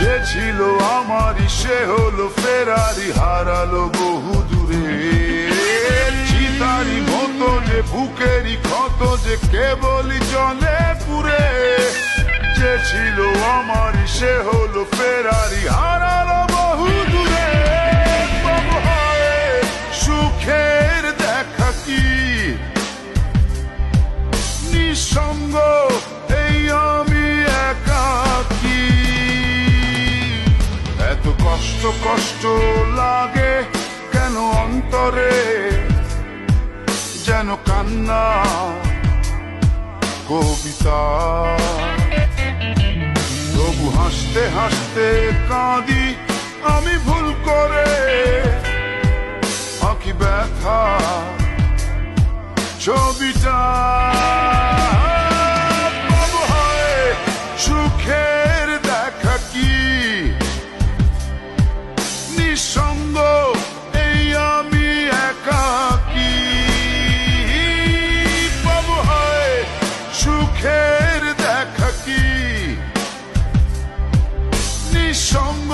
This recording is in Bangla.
যে ছিল আমারই সে হলো ফেরারি, হারালো বহু দূরে। চিতারি মতো যে বুকেরই ক্ষত যে কেবলই জলে পুরে। যে ছিল আমারই সে হলো ফেরারি, হারালো বহু দূরে। তবু হয় সুখের দেখা কি নিঃসঙ্গ এই আমি একাকী। এত কষ্ট কষ্ট লাগে কেন অন্তরে, যেন কান্না কবিতা। তবু হাসতে হাসতে কাঁদি আমি ভুল করে, আঁকি ব্যথা ছবিটা। তবু হয় সুখের দেখা কি নিঃসঙ্গ এই আমি একাকী। তবু হয় সুখের দেখা কি নিঃসঙ্গ